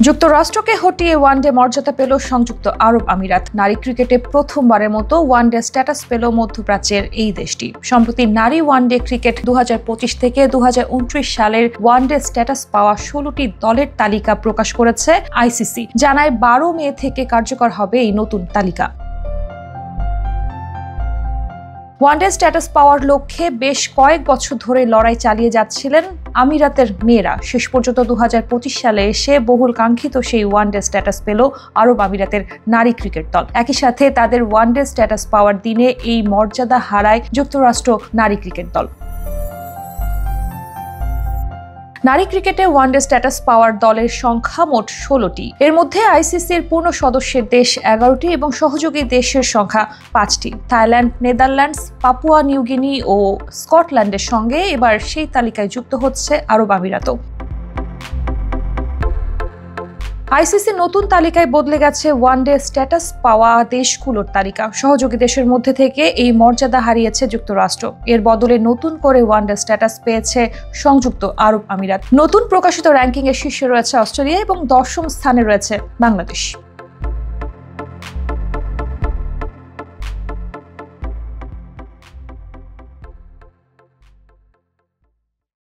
যুক্তরাষ্ট্রকে হটিয়ে ওয়ানডে মর্যাদা পেল সংযুক্ত আরব আমিরাত। নারী ক্রিকেটে প্রথমবারের মতো ওয়ানডে স্ট্যাটাস পেল মধ্যপ্রাচ্যের এই দেশটি। সম্প্রতি নারী ওয়ানডে ক্রিকেট 2025 থেকে 2029 সালের ওয়ানডে স্ট্যাটাস পাওয়া 16টি দলের তালিকা প্রকাশ করেছে আইসিসি। জানায় 12 মে থেকে কার্যকর হবে এই নতুন তালিকা। ওয়ানডে স্ট্যাটাস পাওয়ার লক্ষ্যে বেশ কয়েক বছর ধরে লড়াই চালিয়ে যাচ্ছিলেন আমিরাতের মেয়েরা। শেষ পর্যন্ত 2025 সালে এসে বহুল কাঙ্ক্ষিত সেই ওয়ানডে স্ট্যাটাস পেল আরব আমিরাতের নারী ক্রিকেট দল। একই সাথে তাদের ওয়ানডে স্ট্যাটাস পাওয়ার দিনে এই মর্যাদা হারায় যুক্তরাষ্ট্র নারী ক্রিকেট দল। নারী ক্রিকেটে ওয়ানডে স্ট্যাটাস পাওয়ার দলের সংখ্যা মোট 16টি। এর মধ্যে আইসিসির পূর্ণ সদস্যের দেশ 11টি এবং সহযোগী দেশের সংখ্যা 5টি। থাইল্যান্ড, নেদারল্যান্ডস, পাপুয়া নিউগিনি ও স্কটল্যান্ডের সঙ্গে এবার সেই তালিকায় যুক্ত হচ্ছে আরব আমিরাতও। আইসিসি নতুন তালিকায় বদলে গেছে ওয়ানডে স্ট্যাটাস পাওয়া দেশগুলোর তালিকা। সহযোগী দেশের মধ্যে থেকে এই মর্যাদা হারিয়েছে যুক্তরাষ্ট্র। এর বদলে নতুন করে ওয়ানডে স্ট্যাটাস পেয়েছে সংযুক্ত আরব আমিরাত। নতুন প্রকাশিত র্যাঙ্কিং এর শীর্ষে রয়েছে অস্ট্রেলিয়া এবং 10ম স্থানে রয়েছে বাংলাদেশ।